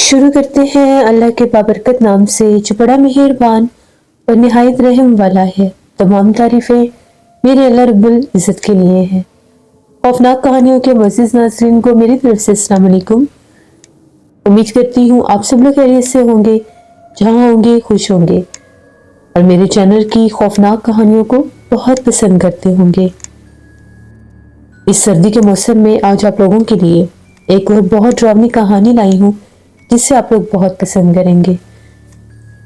شروع کرتے ہیں اللہ کے بابرکت نام سے جو بڑا مہربان اور نہایت رحم والا ہے۔ تمام تعریفیں میرے اللہ رب العزت کے لیے ہیں۔ خوفناک کہانیوں کے معزز ناظرین کو میری طرف سے السلام علیکم۔ امید کرتی ہوں آپ سب لوگ خیریت سے ہوں گے، جہاں ہوں گے خوش ہوں گے، اور میرے چینل کی خوفناک کہانیوں کو بہت پسند کرتے ہوں گے۔ اس سردی کے موسم میں آج آپ لوگوں کے لیے ایک اور بہت ڈراؤنی کہانی لائی ہوں جس سے آپ لوگ بہت پسند کریں گے۔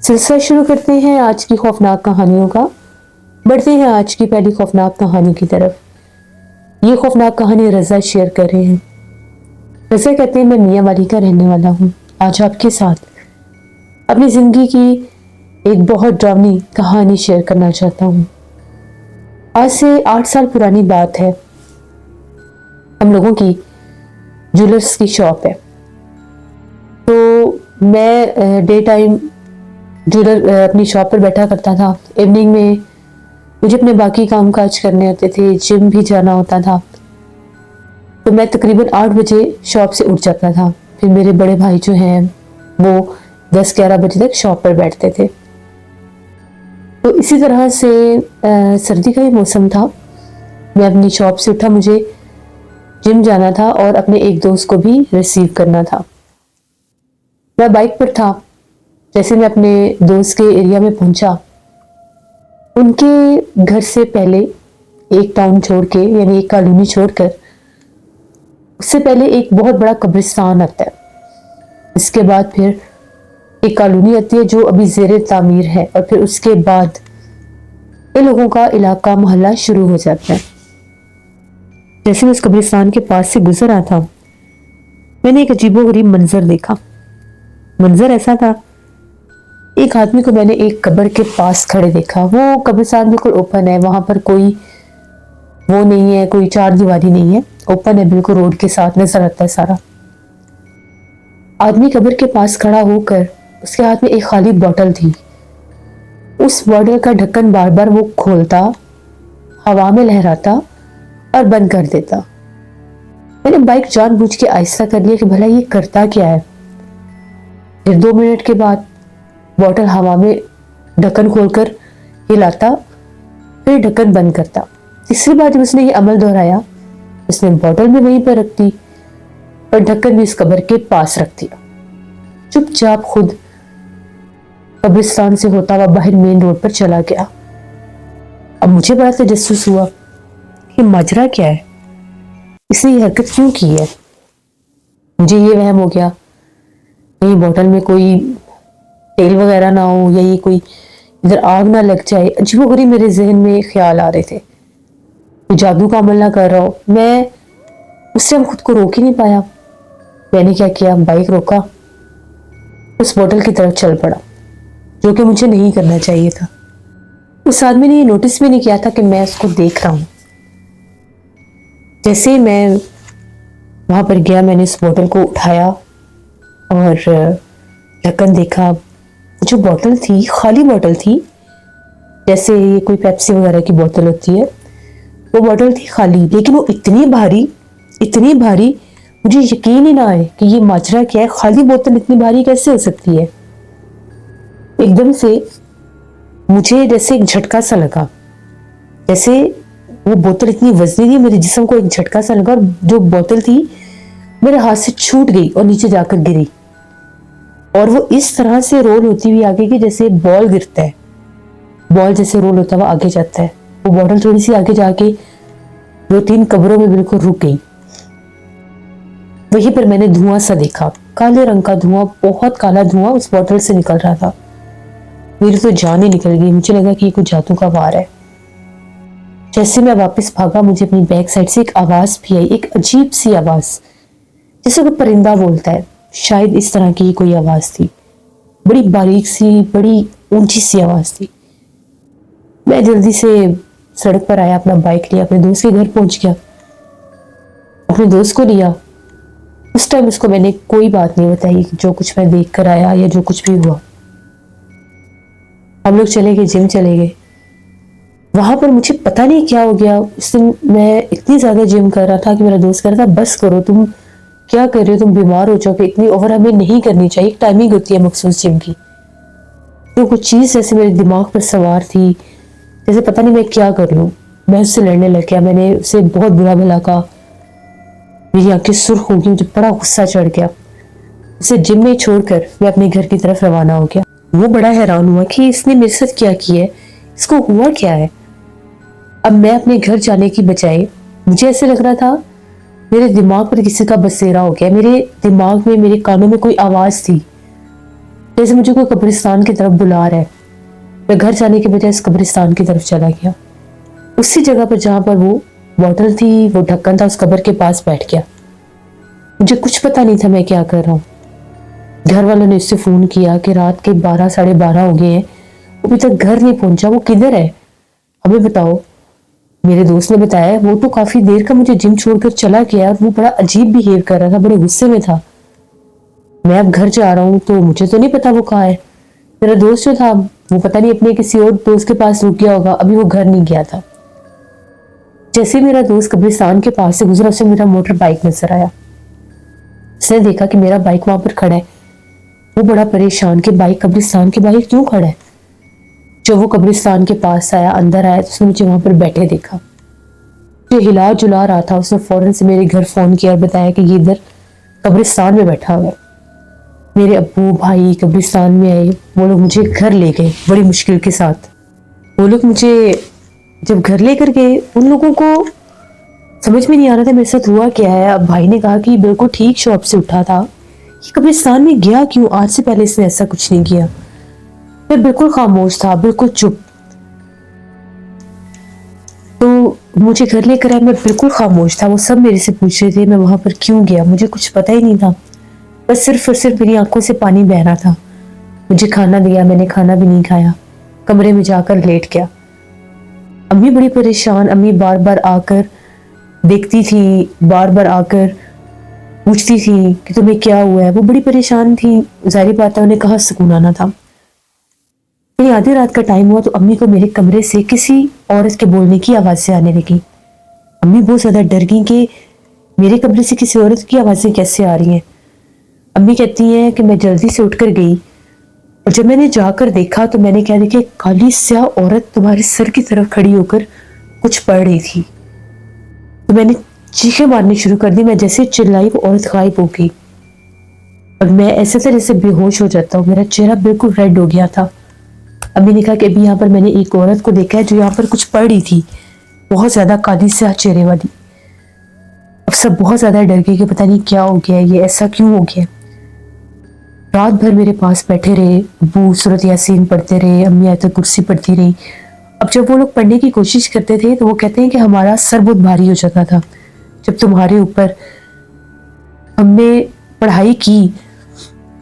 سلسلہ شروع کرتے ہیں آج کی خوفناک کہانیوں کا۔ بڑھتے ہیں آج کی پہلی خوفناک کہانی کی طرف۔ یہ خوفناک کہانی رضا شیئر کر رہے ہیں۔ رضا کہتے ہیں میں میاں والی کا رہنے والا ہوں۔ آج آپ کے ساتھ اپنی زندگی کی ایک بہت ڈراؤنی کہانی شیئر کرنا چاہتا ہوں۔ آج سے 8 سال پرانی بات ہے۔ ہم لوگوں کی جولرز کی شاپ ہے، تو میں ڈے ٹائم جولر اپنی شاپ پر بیٹھا کرتا تھا۔ ایوننگ میں مجھے اپنے باقی کام کاج کرنے ہوتے تھے، جم بھی جانا ہوتا تھا، تو میں تقریباً 8 بجے شاپ سے اٹھ جاتا تھا۔ پھر میرے بڑے بھائی جو ہیں وہ 10-11 بجے تک شاپ پر بیٹھتے تھے۔ تو اسی طرح سے سردی کا ہی موسم تھا، میں اپنی شاپ سے اٹھا، مجھے جم جانا تھا اور اپنے ایک دوست کو بھی ریسیو کرنا تھا۔ میں بائک پر تھا۔ جیسے میں اپنے دوست کے ایریا میں پہنچا، ان کے گھر سے پہلے ایک ٹاؤن چھوڑ کے، یعنی ایک کالونی چھوڑ کر، اس سے پہلے ایک بہت بڑا قبرستان آتا ہے۔ اس کے بعد پھر ایک کالونی آتی ہے جو ابھی زیر تعمیر ہے، اور پھر اس کے بعد ان لوگوں کا علاقہ محلہ شروع ہو جاتا ہے۔ جیسے میں اس قبرستان کے پاس سے گزر رہا تھا، میں نے ایک عجیب و غریب منظر دیکھا۔ منظر ایسا تھا، ایک آدمی کو میں نے ایک قبر کے پاس کھڑے دیکھا۔ وہ قبرستان بالکل اوپن ہے، وہاں پر کوئی وہ نہیں ہے، کوئی چار دیواری نہیں ہے، اوپن ہے، بالکل روڈ کے ساتھ نظر آتا ہے سارا۔ آدمی قبر کے پاس کھڑا ہو کر، اس کے ہاتھ میں ایک خالی بوتل تھی۔ اس بوتل کا ڈھکن بار بار وہ کھولتا، ہوا میں لہراتا اور بند کر دیتا۔ میں نے بائک جان بوجھ کے آہستہ کر لیا کہ بھلا یہ کرتا کیا ہے۔ پھر 2 منٹ کے بعد بوتل ہوا میں ڈھکن کھول کر ہلاتا، پھر ڈھکن بند کرتا۔ تیسری بار جب اس نے یہ عمل دہرایا، اس نے بوتل بھی وہیں پر رکھ دی اور ڈھکن بھی اس قبر کے پاس رکھ دیا۔ چپ چاپ خود قبرستان سے ہوتا ہوا باہر مین روڈ پر چلا گیا۔ اب مجھے بڑا تجسس ہوا کہ ماجرا کیا ہے، اس نے یہ حرکت کیوں کی ہے۔ مجھے یہ وہم ہو گیا کہیں بوتل میں کوئی تیل وغیرہ نہ ہو، یا یہ کوئی ادھر آگ نہ لگ جائے۔ عجیب و غریب میرے ذہن میں خیال آ رہے تھے، کوئی جادو کا عمل نہ کر رہا ہو۔ میں اس سے خود کو روک ہی نہیں پایا۔ میں نے کیا کیا، بائک روکا، اس بوتل کی طرف چل پڑا، جو کہ مجھے نہیں کرنا چاہیے تھا۔ اس آدمی نے یہ نوٹس بھی نہیں کیا تھا کہ میں اس کو دیکھ رہا ہوں۔ جیسے میں وہاں پر گیا، میں نے اس بوتل کو اٹھایا اور ڈھکن دیکھا۔ جو بوتل تھی خالی بوتل تھی، جیسے یہ کوئی پیپسی وغیرہ کی بوتل ہوتی ہے، وہ بوتل تھی خالی، لیکن وہ اتنی بھاری، مجھے یقین ہی نہ آئے کہ یہ ماجرا کیا ہے۔ خالی بوتل اتنی بھاری کیسے ہو سکتی ہے۔ ایک دم سے مجھے جیسے ایک جھٹکا سا لگا، جیسے وہ بوتل اتنی وزنی تھی، میرے جسم کو ایک جھٹکا سا لگا، اور جو بوتل تھی میرے ہاتھ سے چھوٹ گئی اور نیچے جا کر گری، اور وہ اس طرح سے رول ہوتی ہوئی آگے کی جیسے بال گرتا ہے، بال جیسے رول ہوتا ہوا آگے جاتا ہے۔ وہ بوتل تھوڑی سی آگے جا کے 2-3 قبروں میں بالکل رک گئی۔ وہیں پر میں نے دھواں سا دیکھا، کالے رنگ کا دھواں، بہت کالا دھواں اس بوتل سے نکل رہا تھا۔ میری تو جان ہی نکل گئی، مجھے لگا کہ یہ کوئی جادو کا وار ہے۔ جیسے میں واپس بھاگا، مجھے اپنی بیک سائڈ سے ایک آواز بھی آئی، ایک عجیب سی آواز، جیسے کوئی پرندہ بولتا ہے، شاید اس طرح کی کوئی آواز تھی، بڑی باریک سی، بڑی اونچی سی آواز تھی۔ میں جلدی سے سڑک پر آیا، اپنا بائک لیا، اپنے دوست کے گھر پہنچ گیا، اپنے دوست کو لیا۔ اس ٹائم اس کو میں نے کوئی بات نہیں بتائی، جو کچھ میں دیکھ کر آیا یا جو کچھ بھی ہوا۔ ہم لوگ چلے گئے، جم چلے گئے۔ وہاں پر مجھے پتہ نہیں کیا ہو گیا، اس دن میں اتنی زیادہ جم کر رہا تھا کہ میرا دوست کہہ رہا تھا بس کرو، تم کیا کر رہے ہو تم؟ بیمار ہو جاؤ گے، اتنی اوور ہمیں نہیں کرنی چاہیے، ایک ٹائمنگ ہوتی ہے مخصوص جم کی۔ تو کچھ چیز جیسے میرے دماغ پر سوار تھی، جیسے پتہ نہیں میں کیا کر لوں۔ میں اس سے لڑنے لگ گیا، میں نے اسے بہت برا بھلا کہا، میری آنکھیں سرخ ہو گئی، مجھے بڑا غصہ چڑھ گیا۔ اسے جم میں چھوڑ کر میں اپنے گھر کی طرف روانہ ہو گیا۔ وہ بڑا حیران ہوا کہ اس نے میرے ساتھ کیا کیا ہے، اس کو ہوا کیا ہے۔ اب میں اپنے گھر جانے کی بجائے، مجھے ایسے لگ رہا تھا میرے دماغ پر کسی کا بسیرا ہو گیا، میرے دماغ میں، میرے کانوں میں کوئی آواز تھی، جیسے مجھے کوئی قبرستان کی طرف بلا رہا ہے۔ میں گھر جانے کے بجائے اس قبرستان کی طرف چلا گیا، اسی جگہ پر جہاں پر وہ بوتل تھی، وہ ڈھکن تھا، اس قبر کے پاس بیٹھ گیا۔ مجھے کچھ پتا نہیں تھا میں کیا کر رہا ہوں۔ گھر والوں نے اس سے فون کیا کہ رات کے 12 ساڑھے 12 ہو گئے ہیں، ابھی تک گھر نہیں پہنچا، وہ کدھر ہے، ہمیں بتاؤ۔ میرے دوست نے بتایا وہ تو کافی دیر کا مجھے جم چھوڑ کر چلا گیا، اور وہ بڑا عجیب بیہیو کر رہا تھا، بڑے غصے میں تھا۔ میں اب گھر جا رہا ہوں تو مجھے تو نہیں پتا وہ کہاں ہے۔ میرا دوست جو تھا وہ پتہ نہیں اپنے کسی اور دوست کے پاس رک گیا ہوگا، ابھی وہ گھر نہیں گیا تھا۔ جیسے میرا دوست قبرستان کے پاس سے گزرا، اسے میرا موٹر بائک نظر آیا۔ اس نے دیکھا کہ میرا بائک وہاں پر کھڑا ہے، وہ بڑا پریشان کہ بائک قبرستان کے باہر کیوں کھڑا ہے۔ جب وہ قبرستان کے پاس آیا، اندر آیا، تو اس نے مجھے وہاں پر بیٹھے دیکھا، جو ہلا جلا رہا تھا۔ اس نے فوراً سے میرے گھر فون کیا اور بتایا کہ یہ ادھر قبرستان میں بیٹھا ہوا ہے۔ میرے ابو بھائی قبرستان میں آئے، وہ لوگ مجھے گھر لے گئے بڑی مشکل کے ساتھ۔ وہ لوگ مجھے جب گھر لے کر گئے، ان لوگوں کو سمجھ میں نہیں آ رہا تھا میرے ساتھ ہوا کیا ہے۔ اب بھائی نے کہا کہ بالکل ٹھیک شاپ سے اٹھا تھا، یہ قبرستان میں گیا کیوں؟ آج سے پہلے اس نے ایسا کچھ نہیں کیا۔ میں بالکل خاموش تھا، بالکل چپ۔ تو مجھے گھر لے کر آئے، میں بالکل خاموش تھا۔ وہ سب میرے سے پوچھ رہے تھے میں وہاں پر کیوں گیا، مجھے کچھ پتا ہی نہیں تھا، بس صرف اور صرف میری آنکھوں سے پانی بہ رہا تھا۔ مجھے کھانا دیا، میں نے کھانا بھی نہیں کھایا، کمرے میں جا کر لیٹ گیا۔ امی بڑی پریشان، امی بار بار آ کر دیکھتی تھی، بار بار آ کر پوچھتی تھی کہ تمہیں کیا ہوا ہے۔ وہ بڑی پریشان تھی، ظاہر بات ہے انہیں کہاں سکون آنا تھا۔ میری آدھی رات کا ٹائم ہوا تو امی کو میرے کمرے سے کسی عورت کے بولنے کی آوازیں آنے لگی۔ امی بہت زیادہ ڈر گئی کہ میرے کمرے سے کسی عورت کی آوازیں کیسے آ رہی ہیں۔ امی کہتی ہیں کہ میں جلدی سے اٹھ کر گئی، اور جب میں نے جا کر دیکھا تو میں نے کیا دیکھا، ایک کالی سیاہ عورت تمہارے سر کی طرف کھڑی ہو کر کچھ پڑھ رہی تھی۔ تو میں نے چیخیں مارنی شروع کر دی، میں جیسے چلائی وہ عورت غائب ہو گئی، اور میں ایسے طرح سے بے ہوش ہو جاتا ہوں، میرا چہرہ بالکل ریڈ ہو گیا تھا۔ امی نے کہا کہ ابھی یہاں پر میں نے ایک عورت کو دیکھا ہے جو یہاں پر کچھ پڑھ رہی تھی، بہت زیادہ کالی سیاہ چہرے والی۔ اب سب بہت زیادہ ڈر گئے کہ پتہ نہیں کیا ہو گیا، یہ ایسا کیوں ہو گیا۔ رات بھر میرے پاس بیٹھے رہے، ابو سورۃ یاسین پڑھتے رہے، امی آیت الکرسی پڑھتی رہی۔ اب جب وہ لوگ پڑھنے کی کوشش کرتے تھے تو وہ کہتے ہیں کہ ہمارا سر بہت بھاری ہو جاتا تھا۔ جب تمہارے اوپر ہم نے پڑھائی کی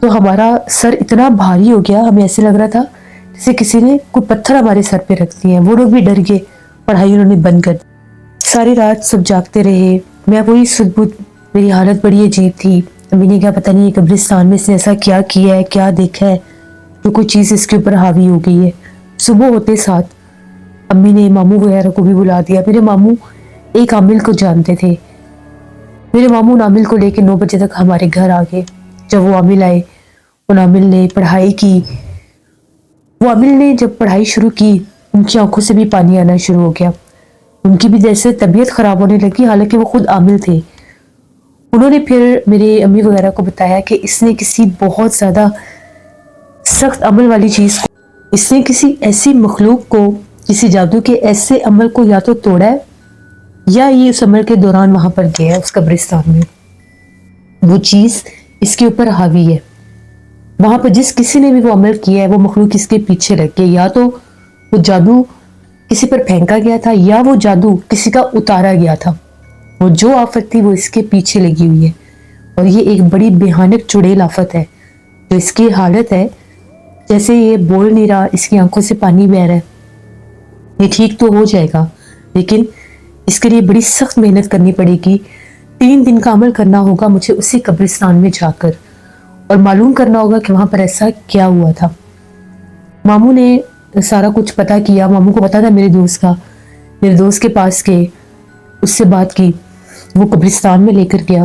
تو ہمارا سر اتنا بھاری ہو گیا، ہمیں ایسے لگ رہا تھا جیسے کسی نے کوئی پتھر ہمارے سر پہ رکھ دیے ہیں۔ وہ لوگ بھی ڈر گئے، پڑھائی انہوں نے بند کر دی۔ ساری رات سب جاگتے رہے، میں وہی سدھ بدھ، میری حالت بڑی عجیب تھی۔ امی نے کہا پتہ نہیں قبرستان میں اس نے ایسا کیا کیا ہے، کیا دیکھا ہے جو کوئی چیز اس کے اوپر حاوی ہو گئی ہے۔ صبح ہوتے ساتھ امی نے ماموں وغیرہ کو بھی بلا دیا۔ میرے ماموں ایک عامل کو جانتے تھے، میرے ماموں ان عامل کو لے کے 9 بجے تک ہمارے گھر آ گئے۔ جب وہ عامل آئے، ان عامل نے پڑھائی کی۔ وہ عامل نے جب پڑھائی شروع کی، ان کی آنکھوں سے بھی پانی آنا شروع ہو گیا، ان کی بھی جیسے طبیعت خراب ہونے لگی، حالانکہ وہ خود عامل تھے۔ انہوں نے پھر میرے امی وغیرہ کو بتایا کہ اس نے کسی بہت زیادہ سخت عمل والی چیز کو، اس نے کسی ایسی مخلوق کو، کسی جادو کے ایسے عمل کو یا تو توڑا ہے یا یہ اس عمل کے دوران وہاں پر گیا ہے، اس قبرستان میں وہ چیز اس کے اوپر حاوی ہے۔ وہاں پر جس کسی نے بھی وہ عمل کیا ہے، وہ مخلوق اس کے پیچھے لگ گئی، یا تو وہ جادو کسی پر پھینکا گیا تھا یا وہ جادو کسی کا اتارا گیا تھا۔ وہ جو آفت تھی وہ اس کے پیچھے لگی ہوئی ہے، اور یہ ایک بڑی بھیانک چڑیل آفت ہے، جو اس کی حالت ہے جیسے یہ بول نہیں رہا، اس کی آنکھوں سے پانی بہ رہا ہے۔ یہ ٹھیک تو ہو جائے گا، لیکن اس کے لیے بڑی سخت محنت کرنی پڑے گی۔ 3 دن کا عمل کرنا ہوگا مجھے اسی قبرستان میں جا کر، اور معلوم کرنا ہوگا کہ وہاں پر ایسا کیا ہوا تھا۔ ماموں نے سارا کچھ پتا کیا، ماموں کو پتا تھا میرے دوست کا، میرے دوست کے پاس گئے، اس سے بات کی، وہ قبرستان میں لے کر گیا۔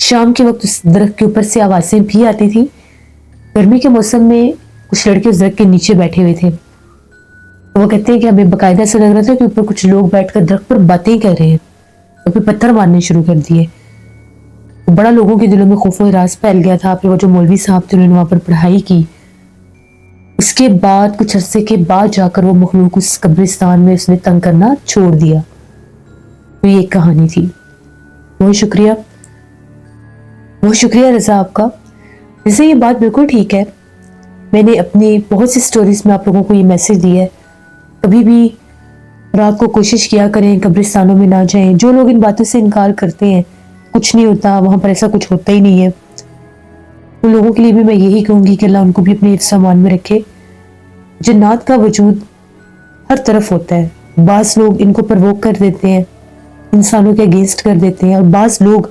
شام کے وقت اس درخت کے اوپر سے آوازیں بھی آتی تھی. گرمی کے موسم میں کچھ لڑکے اس درخت کے نیچے بیٹھے ہوئے تھے. وہ کہتے ہیں کہ ہمیں باقاعدہ سے لگ رہا تھا کہ اوپر کچھ لوگ بیٹھ کر درخت پر باتیں کر رہے ہیں اور پھر پتھر مارنے شروع کر دیے. بڑا لوگوں کے دلوں میں خوف و ہراس پھیل گیا تھا. پھر وہ جو مولوی صاحب تھے انہوں نے وہاں پر پڑھائی کی. اس کے بعد کچھ عرصے کے بعد جا کر وہ مخلوق اس قبرستان میں اس نے تنگ کرنا چھوڑ دیا. تو یہ ایک کہانی تھی. بہت شکریہ رضا آپ کا. جیسے یہ بات بالکل ٹھیک ہے. میں نے اپنی بہت سی سٹوریز میں آپ لوگوں کو یہ میسج دیا ہے. کبھی بھی رات کو کوشش کیا کریں قبرستانوں میں نہ جائیں. جو لوگ ان باتوں سے انکار کرتے ہیں کچھ نہیں ہوتا, وہاں پر ایسا کچھ ہوتا ہی نہیں ہے, ان لوگوں کے لیے بھی میں یہی کہوں گی کہ اللہ ان کو بھی اپنے حفظ امان میں رکھے. جنات کا وجود ہر طرف ہوتا ہے. بعض لوگ ان کو پرووک کر دیتے ہیں, انسانوں کے اگینسٹ کر دیتے ہیں, اور بعض لوگ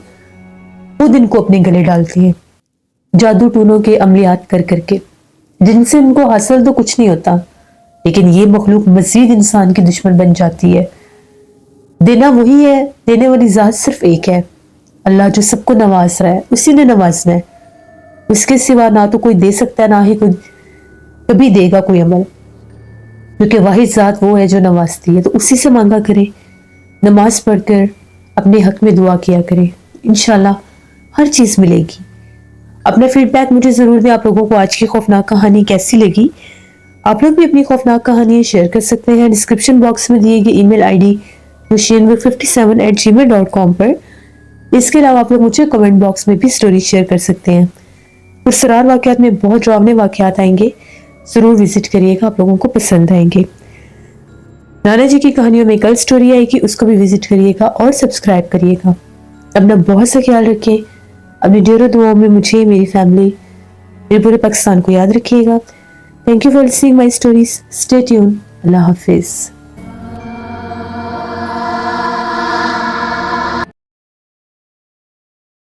خود ان کو اپنے گلے ڈالتے ہیں جادو ٹونوں کے عملیات کر کر کے, جن سے ان کو حاصل تو کچھ نہیں ہوتا, لیکن یہ مخلوق مزید انسان کی دشمن بن جاتی ہے. دینا وہی ہے, دینے والی ذات صرف ایک ہے. اللہ جو سب کو نواز رہا ہے اسی نے نوازنا ہے. اس کے سوا نہ تو کوئی دے سکتا ہے, نہ ہی کوئی کبھی دے گا کوئی عمل, کیونکہ واحد ذات وہ ہے جو نوازتی ہے. تو اسی سے مانگا کرے, نماز پڑھ کر اپنے حق میں دعا کیا کرے, انشاءاللہ ہر چیز ملے گی. اپنا فیڈ بیک مجھے ضرور دیں. آپ لوگوں کو آج کی خوفناک کہانی کیسی لگی؟ آپ لوگ بھی اپنی خوفناک کہانیاں شیئر کر سکتے ہیں ڈسکرپشن باکس میں دیے گئے ای میل آئی ڈی nushianwar57@gmail.com پر. اس کے علاوہ آپ لوگ مجھے کمنٹ باکس میں بھی سٹوری شیئر کر سکتے ہیں. پرسرار واقعات میں بہت ڈراؤنے واقعات آئیں گے, ضرور وزٹ کریے گا, آپ لوگوں کو پسند آئیں گے. نانا جی کی کہانیوں میں کل سٹوری آئے گی, اس کو بھی وزٹ کریے گا اور سبسکرائب کریے گا. اپنا بہت سا خیال رکھیں. اپنی ڈیروں دعاؤں میں مجھے, میری فیملی, میرے پورے پاکستان کو یاد رکھیے گا. Thank you for listening my stories. Stay tuned. Allah حافظ.